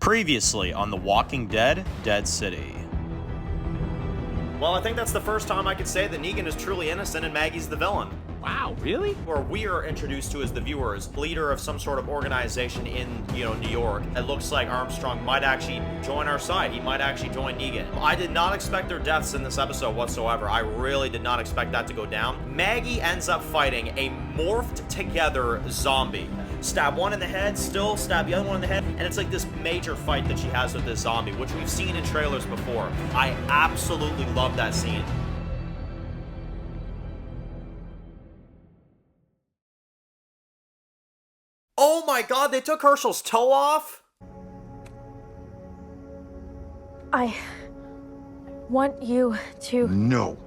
Previously on The Walking Dead, Dead City. Well, I think that's the first time I could say that Negan is truly innocent and Maggie's the villain. Wow, really? Or we are introduced to as the viewers, leader of some sort of organization in, New York. It looks like Armstrong might actually join our side. He might actually join Negan. I did not expect their deaths in this episode whatsoever. I really did not expect that to go down. Maggie ends up fighting a morphed together zombie. Stab one in the head, still stab the other one in the head, and it's like this major fight that she has with this zombie, which we've seen in trailers before. I absolutely love that scene. Oh my god, they took Herschel's toe off? I want you to... No.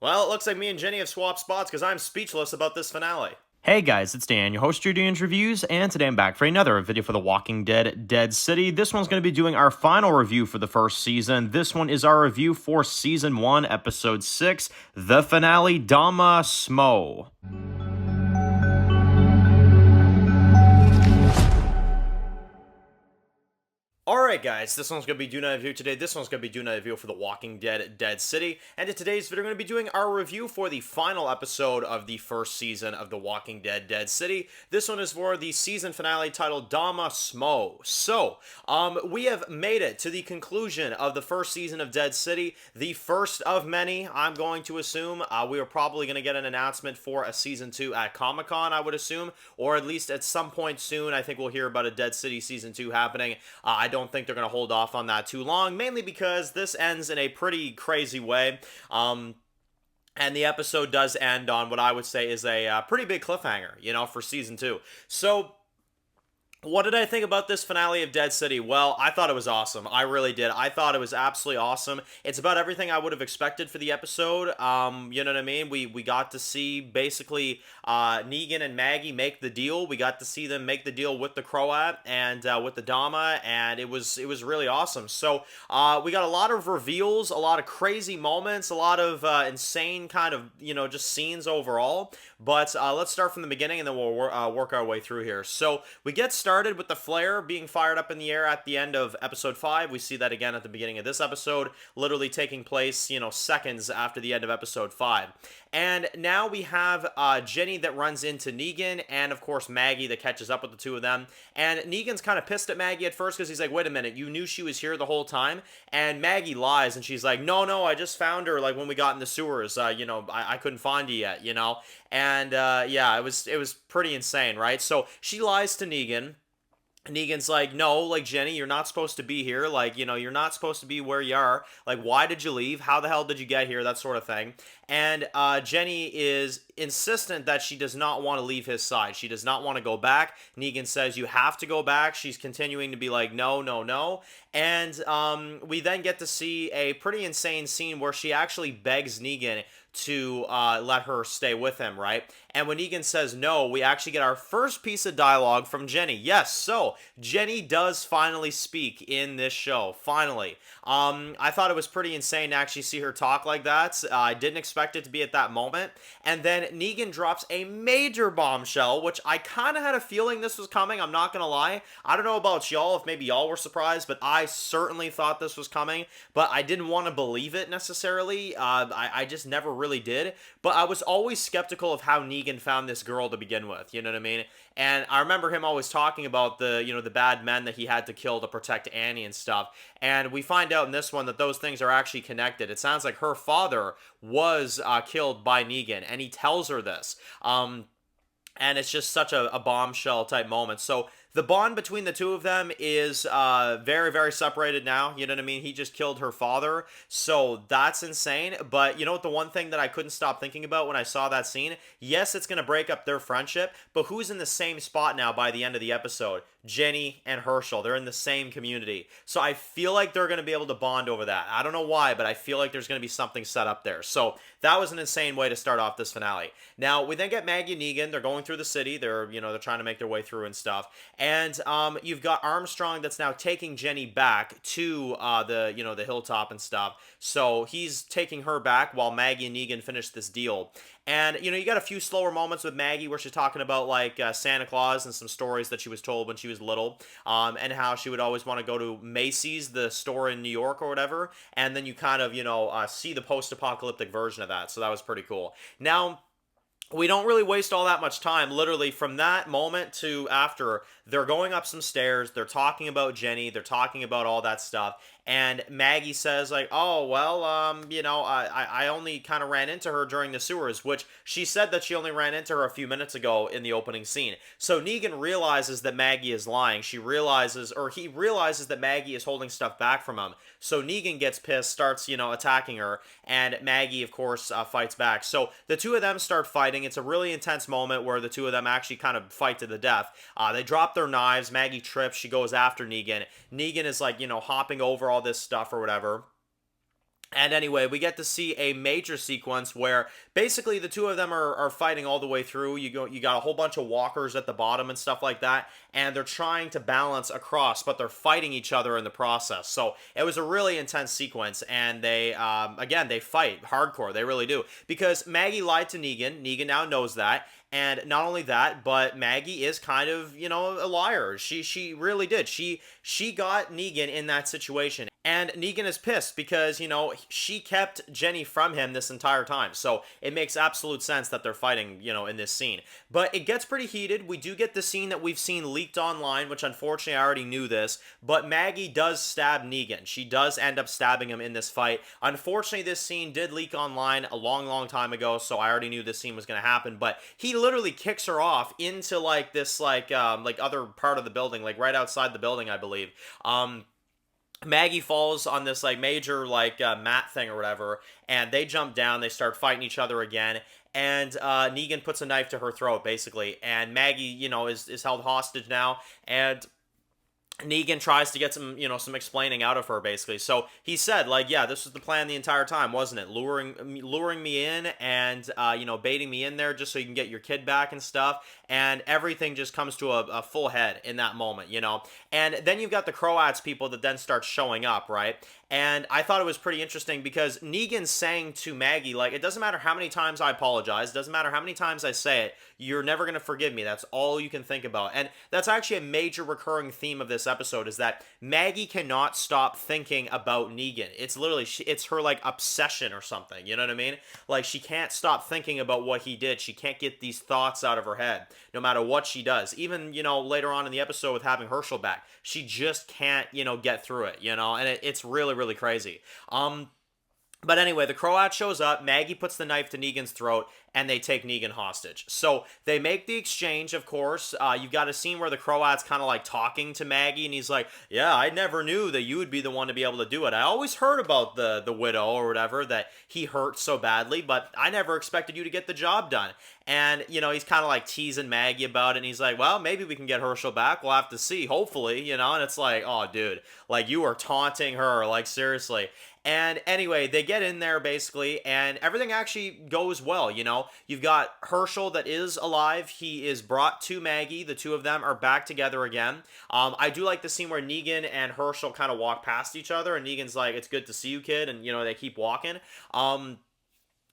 Well, it looks like me and Jenny have swapped spots because I'm speechless about this finale. Hey guys, it's Dan, your host of Dan's Reviews, and today I'm back for another video for The Walking Dead, Dead City. This one's going to be doing our final review for the first season. This one is our review for Season 1, Episode 6, the finale, Doma Smo. Alright guys, this one's going to be doing a review today. This one's going to be doing a review for The Walking Dead, Dead City. And in today's video, we're going to be doing our review for the final episode of the first season of The Walking Dead, Dead City. This one is for the season finale titled Doma Smo. So, we have made it to the conclusion of the first season of Dead City. The first of many, I'm going to assume. We are probably going to get an announcement for a Season 2 at Comic-Con, I would assume. Or at least at some point soon, I think we'll hear about a Dead City Season 2 happening. I don't think they're going to hold off on that too long, mainly because this ends in a pretty crazy way. And the episode does end on what I would say is a pretty big cliffhanger, for Season 2. So, what did I think about this finale of Dead City? Well, I thought it was awesome. I really did. I thought it was absolutely awesome. It's about everything I would have expected for the episode. You know what I mean? We got to see basically Negan and Maggie make the deal. We got to see them make the deal with the Croat and with the Doma, and it was really awesome. So we got a lot of reveals, a lot of crazy moments, a lot of insane kind of just scenes overall. But let's start from the beginning, and then we'll work our way through here. So we get started with the flare being fired up in the air at the end of episode 5. We see that again at the beginning of this episode, literally taking place, seconds after the end of episode 5. And now we have Jenny that runs into Negan, and of course Maggie that catches up with the two of them. And Negan's kind of pissed at Maggie at first because he's like, wait a minute, you knew she was here the whole time? And Maggie lies, and she's like, no, I just found her like when we got in the sewers. I couldn't find you yet, And yeah, it was pretty insane, right? So she lies to Negan. Negan's like, no, like, Jenny, you're not supposed to be here. Like, you're not supposed to be where you are. Like, why did you leave? How the hell did you get here? That sort of thing. And Jenny is insistent that she does not want to leave his side. She does not want to go back. Negan says, you have to go back. She's continuing to be like, no. And we then get to see a pretty insane scene where she actually begs Negan to let her stay with him, right? And when Negan says no, we actually get our first piece of dialogue from Jenny. Yes, so Jenny does finally speak in this show, finally. I thought it was pretty insane to actually see her talk like that. I didn't expect it to be at that moment. And then Negan drops a major bombshell, which I kind of had a feeling this was coming, I'm not going to lie. I don't know about y'all, if maybe y'all were surprised, but I certainly thought this was coming, but I didn't want to believe it necessarily. I just never really did, but I was always skeptical of how Negan found this girl to begin with, you know what I mean? And I remember him always talking about the bad men that he had to kill to protect Annie and stuff. And we find out in this one that those things are actually connected. It sounds like her father was killed by Negan, and he tells her this. And it's just such a bombshell type moment. So the bond between the two of them is very, very separated now. You know what I mean? He just killed her father. So that's insane. But you know what? The one thing that I couldn't stop thinking about when I saw that scene? Yes, it's going to break up their friendship. But who's in the same spot now by the end of the episode? Jenny and Herschel. They're in the same community. So I feel like they're going to be able to bond over that. I don't know why, but I feel like there's going to be something set up there. So that was an insane way to start off this finale. Now, we then get Maggie and Negan. They're going through the city. They're trying to make their way through and stuff. And you've got Armstrong that's now taking Jenny back to the hilltop and stuff. So he's taking her back while Maggie and Negan finish this deal. And, you got a few slower moments with Maggie where she's talking about, like, Santa Claus and some stories that she was told when she was little, and how she would always want to go to Macy's, the store in New York or whatever. And then you kind of, see the post apocalyptic version of that. So that was pretty cool. Now, we don't really waste all that much time. Literally, from that moment to after, they're going up some stairs, they're talking about Jenny, they're talking about all that stuff, and Maggie says, like, oh, well, I only kind of ran into her during the sewers, which she said that she only ran into her a few minutes ago in the opening scene. So Negan realizes that Maggie is lying. He realizes that Maggie is holding stuff back from him. So Negan gets pissed, starts, attacking her, and Maggie, of course, fights back. So the two of them start fighting. It's a really intense moment where the two of them actually kind of fight to the death. They drop their knives. Maggie trips. She goes after Negan. Negan is, like, hopping over all this stuff or whatever. And anyway, we get to see a major sequence where basically the two of them are fighting all the way through. You got a whole bunch of walkers at the bottom and stuff like that, and they're trying to balance across, but they're fighting each other in the process. So it was a really intense sequence, and they they fight hardcore. They really do, because Maggie lied to Negan. Negan now knows that. And not only that, but Maggie is kind of, a liar. She really did. She got Negan in that situation. And Negan is pissed because, she kept Jenny from him this entire time. So it makes absolute sense that they're fighting, in this scene. But it gets pretty heated. We do get the scene that we've seen leaked online, which unfortunately I already knew this. But Maggie does stab Negan. She does end up stabbing him in this fight. Unfortunately, this scene did leak online a long, long time ago. So I already knew this scene was going to happen. But he literally kicks her off into, like, this, like other part of the building, like right outside the building, I believe. Maggie falls on this, like, major, like, mat thing or whatever, and they jump down, they start fighting each other again, and Negan puts a knife to her throat, basically, and Maggie, is held hostage now, and Negan tries to get some explaining out of her, basically. So he said, like, yeah, this was the plan the entire time, wasn't it? Luring me in and, baiting me in there just so you can get your kid back and stuff. And everything just comes to a full head in that moment, And then you've got the Croats people that then start showing up, right? And I thought it was pretty interesting because Negan's saying to Maggie, like, it doesn't matter how many times I apologize, it doesn't matter how many times I say it, you're never going to forgive me. That's all you can think about. And that's actually a major recurring theme of this episode, is that Maggie cannot stop thinking about Negan. It's literally, it's her, like, obsession or something, you know what I mean? Like, she can't stop thinking about what he did. She can't get these thoughts out of her head, no matter what she does. Even, later on in the episode with having Herschel back, she just can't, get through it, and it's really, really crazy. But anyway, the Croat shows up, Maggie puts the knife to Negan's throat, and they take Negan hostage. So they make the exchange, of course. You've got a scene where the Croat's kind of like talking to Maggie, and he's like, yeah, I never knew that you would be the one to be able to do it. I always heard about the widow or whatever, that he hurt so badly, but I never expected you to get the job done. And, he's kind of like teasing Maggie about it, and he's like, well, maybe we can get Herschel back. We'll have to see, hopefully, and it's like, oh, dude, like, you are taunting her, like, seriously. And anyway, they get in there basically, and everything actually goes well, You've got Herschel that is alive. He is brought to Maggie. The two of them are back together again. I do like the scene where Negan and Herschel kind of walk past each other, and Negan's like, it's good to see you, kid, and, they keep walking.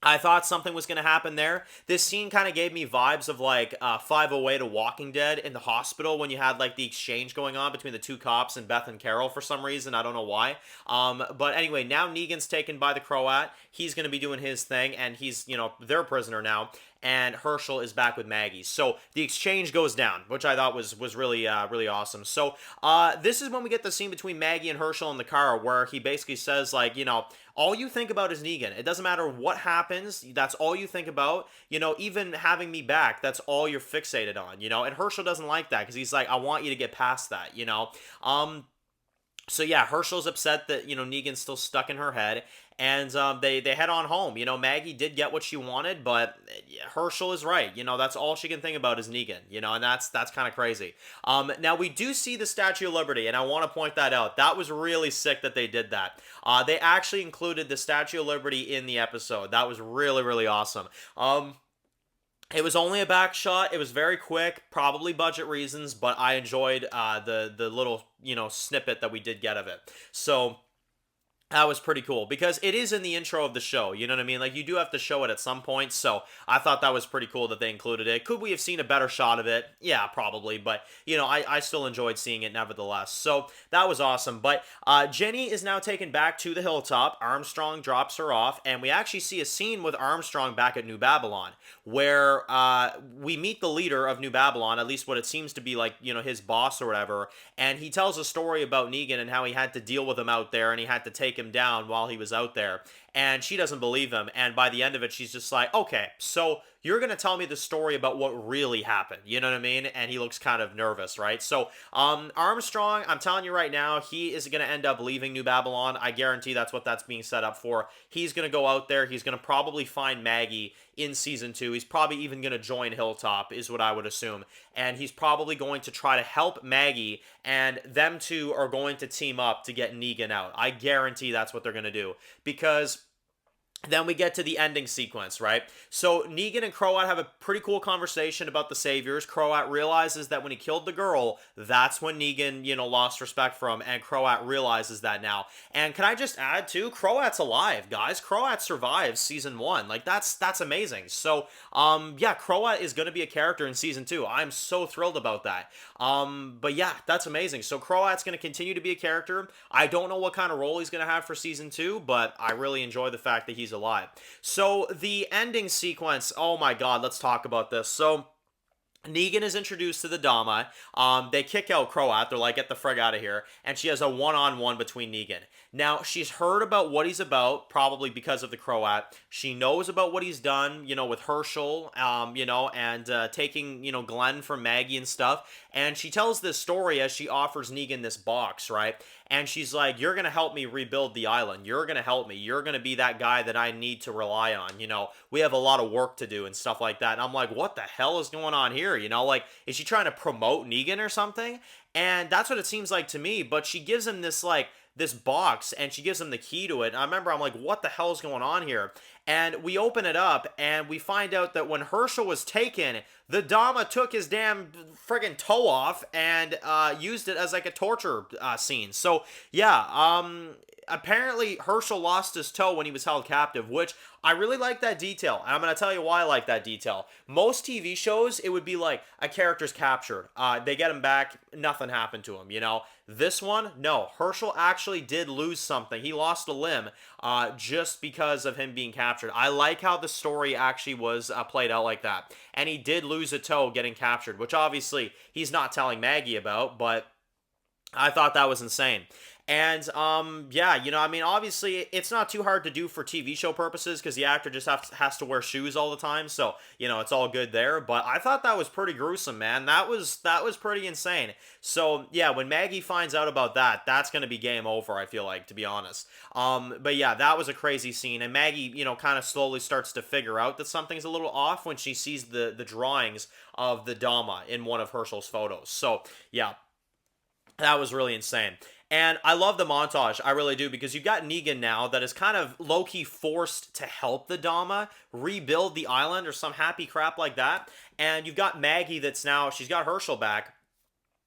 I thought something was going to happen there. This scene kind of gave me vibes of, like, 508 to Walking Dead in the hospital when you had, like, the exchange going on between the two cops and Beth and Carol for some reason. I don't know why. But anyway, now Negan's taken by the Croat. He's going to be doing his thing, and he's, their prisoner now. And Herschel is back with Maggie. So the exchange goes down, which I thought was really, really awesome. So this is when we get the scene between Maggie and Herschel in the car, where he basically says, like, all you think about is Negan. It doesn't matter what happens. That's all you think about. Even having me back, that's all you're fixated on, And Herschel doesn't like that because he's like, I want you to get past that, So yeah, Herschel's upset that, Negan's still stuck in her head. And they head on home. Maggie did get what she wanted, but Herschel is right. That's all she can think about is Negan. And that's kind of crazy. Now, we do see the Statue of Liberty, and I want to point that out. That was really sick that they did that. They actually included the Statue of Liberty in the episode. That was really, really awesome. It was only a back shot. It was very quick, probably budget reasons, but I enjoyed the little, snippet that we did get of it. So That was pretty cool because it is in the intro of the show. You know what I mean? Like, you do have to show it at some point. So I thought that was pretty cool that they included it. Could we have seen a better shot of it? Yeah, probably. But, I still enjoyed seeing it nevertheless. So that was awesome. But Jenny is now taken back to the hilltop. Armstrong drops her off. And we actually see a scene with Armstrong back at New Babylon where we meet the leader of New Babylon, at least what it seems to be like, his boss or whatever. And he tells a story about Negan and how he had to deal with him out there and he had to take him down while he was out there. And she doesn't believe him. And by the end of it, she's just like, okay, so you're going to tell me the story about what really happened. You know what I mean? And he looks kind of nervous, right? So Armstrong, I'm telling you right now, he is going to end up leaving New Babylon. I guarantee that's what that's being set up for. He's going to go out there. He's going to probably find Maggie in season 2. He's probably even going to join Hilltop, is what I would assume. And he's probably going to try to help Maggie, and them two are going to team up to get Negan out. I guarantee that's what they're going to do. Because then we get to the ending sequence, right? So Negan and Croat have a pretty cool conversation about the Saviors. Croat realizes that when he killed the girl, that's when Negan, lost respect for him, and Croat realizes that now. And can I just add too, Croat's alive, guys. Croat survives season 1. Like, that's amazing. So, yeah, Croat is going to be a character in season 2. I'm so thrilled about that. But yeah, that's amazing. So Croat's going to continue to be a character. I don't know what kind of role he's going to have for season 2, but I really enjoy the fact that he's alive. So the ending sequence, oh my god, let's talk about this. So Negan is introduced to the Doma. They kick out Croat. They're like, get the frig out of here. And she has a one-on-one between Negan. Now, she's heard about what he's about, probably because of the Croat. She knows about what he's done, with Herschel, and taking, Glenn from Maggie and stuff. And she tells this story as she offers Negan this box, right? And she's like, you're going to help me rebuild the island. You're going to help me. You're going to be that guy that I need to rely on. We have a lot of work to do and stuff like that. And I'm like, what the hell is going on here? Like, is she trying to promote Negan or something? And that's what it seems like to me. But she gives him this box, and she gives him the key to it. And I remember I'm like, what the hell is going on here? And we open it up, and we find out that when Herschel was taken, the Dama took his damn friggin' toe off and used it as like a torture scene. So, yeah, apparently Herschel lost his toe when he was held captive, which I really like that detail. And I'm going to tell you why I like that detail. Most TV shows, it would be like a character's captured. They get him back, nothing happened to him, This one, no. Herschel actually did lose something. He lost a limb just because of him being captured. I like how the story actually was played out like that. And he did lose a toe getting captured, which obviously he's not telling Maggie about, but I thought that was insane. And, yeah, obviously it's not too hard to do for TV show purposes because the actor just has to wear shoes all the time. So, it's all good there. But I thought that was pretty gruesome, man. That was pretty insane. So, yeah, when Maggie finds out about that, that's going to be game over, I feel like, to be honest. But yeah, that was a crazy scene. And Maggie, kind of slowly starts to figure out that something's a little off when she sees the drawings of the Dama in one of Herschel's photos. So, yeah, that was really insane. And I love the montage, I really do, because you've got Negan now that is kind of low-key forced to help the Dama rebuild the island or some happy crap like that. And you've got Maggie that's now, she's got Herschel back,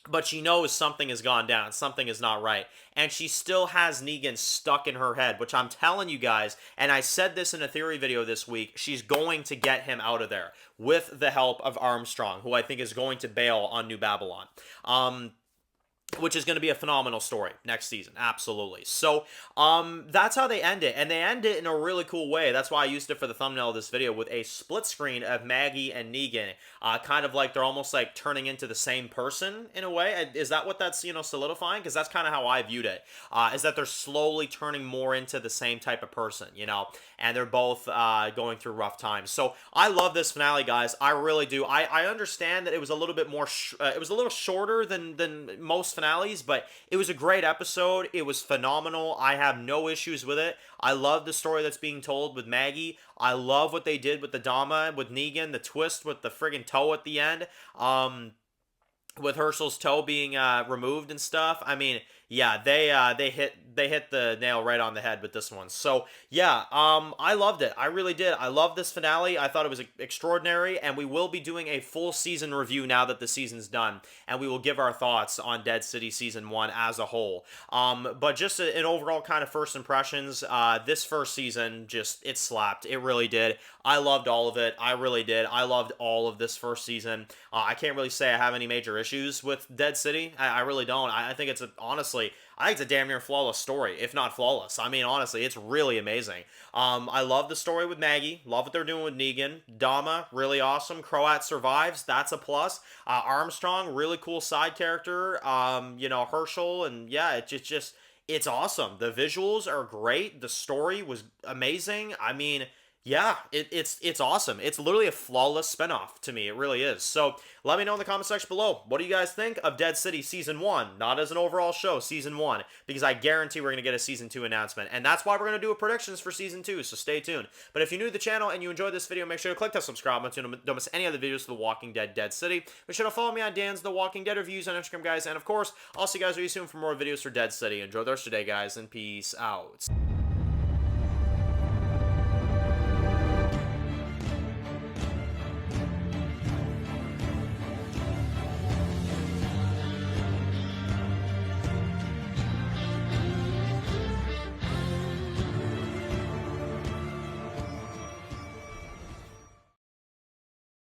but she knows something has gone down, something is not right. And she still has Negan stuck in her head, which I'm telling you guys, and I said this in a theory video this week, she's going to get him out of there with the help of Armstrong, who I think is going to bail on New Babylon. Which is going to be a phenomenal story next season. Absolutely. So, that's how they end it. And they end it in a really cool way. That's why I used it for the thumbnail of this video with a split screen of Maggie and Negan. Kind of like they're almost like turning into the same person in a way. Is that what that's, solidifying? Because that's kind of how I viewed it. Is that they're slowly turning more into the same type of person, and they're both going through rough times. So, I love this finale, guys. I really do. I understand that it was a little bit more, it was a little shorter than most finales, but it was a great episode. It was phenomenal. I have no issues with it. I love the story that's being told with Maggie. I love what they did with the Dama, with Negan, the twist with the friggin' toe at the end. With Herschel's toe being removed and stuff. I mean, Yeah, they hit the nail right on the head with this one. So yeah, I loved it. I really did. I loved this finale. I thought it was extraordinary, and we will be doing a full season review now that the season's done, and we will give our thoughts on Dead City season 1 as a whole. But just an overall kind of first impressions. This first season just it slapped. It really did. I loved all of it. I really did. I loved all of this first season. I can't really say I have any major issues with Dead City. I really don't. I think it's honestly, I think it's a damn near flawless story, if not flawless. I mean, honestly, it's really amazing. I love the story with Maggie. Love what they're doing with Negan. Doma, really awesome. Croat survives. That's a plus. Armstrong, really cool side character. Herschel, and yeah, it's awesome. The visuals are great. The story was amazing. I mean, yeah, it's awesome. It's literally a flawless spinoff to me. It really is. So let me know in the comment section below. What do you guys think of Dead City Season 1? Not as an overall show, Season 1. Because I guarantee we're going to get a Season 2 announcement. And that's why we're going to do a predictions for Season 2. So stay tuned. But if you're new to the channel and you enjoyed this video, make sure to click that subscribe button so you don't miss any other videos of The Walking Dead Dead City. Be sure to follow me on Dan's The Walking Dead reviews on Instagram, guys. And of course, I'll see you guys really soon for more videos for Dead City. Enjoy the rest of your day, guys, and peace out.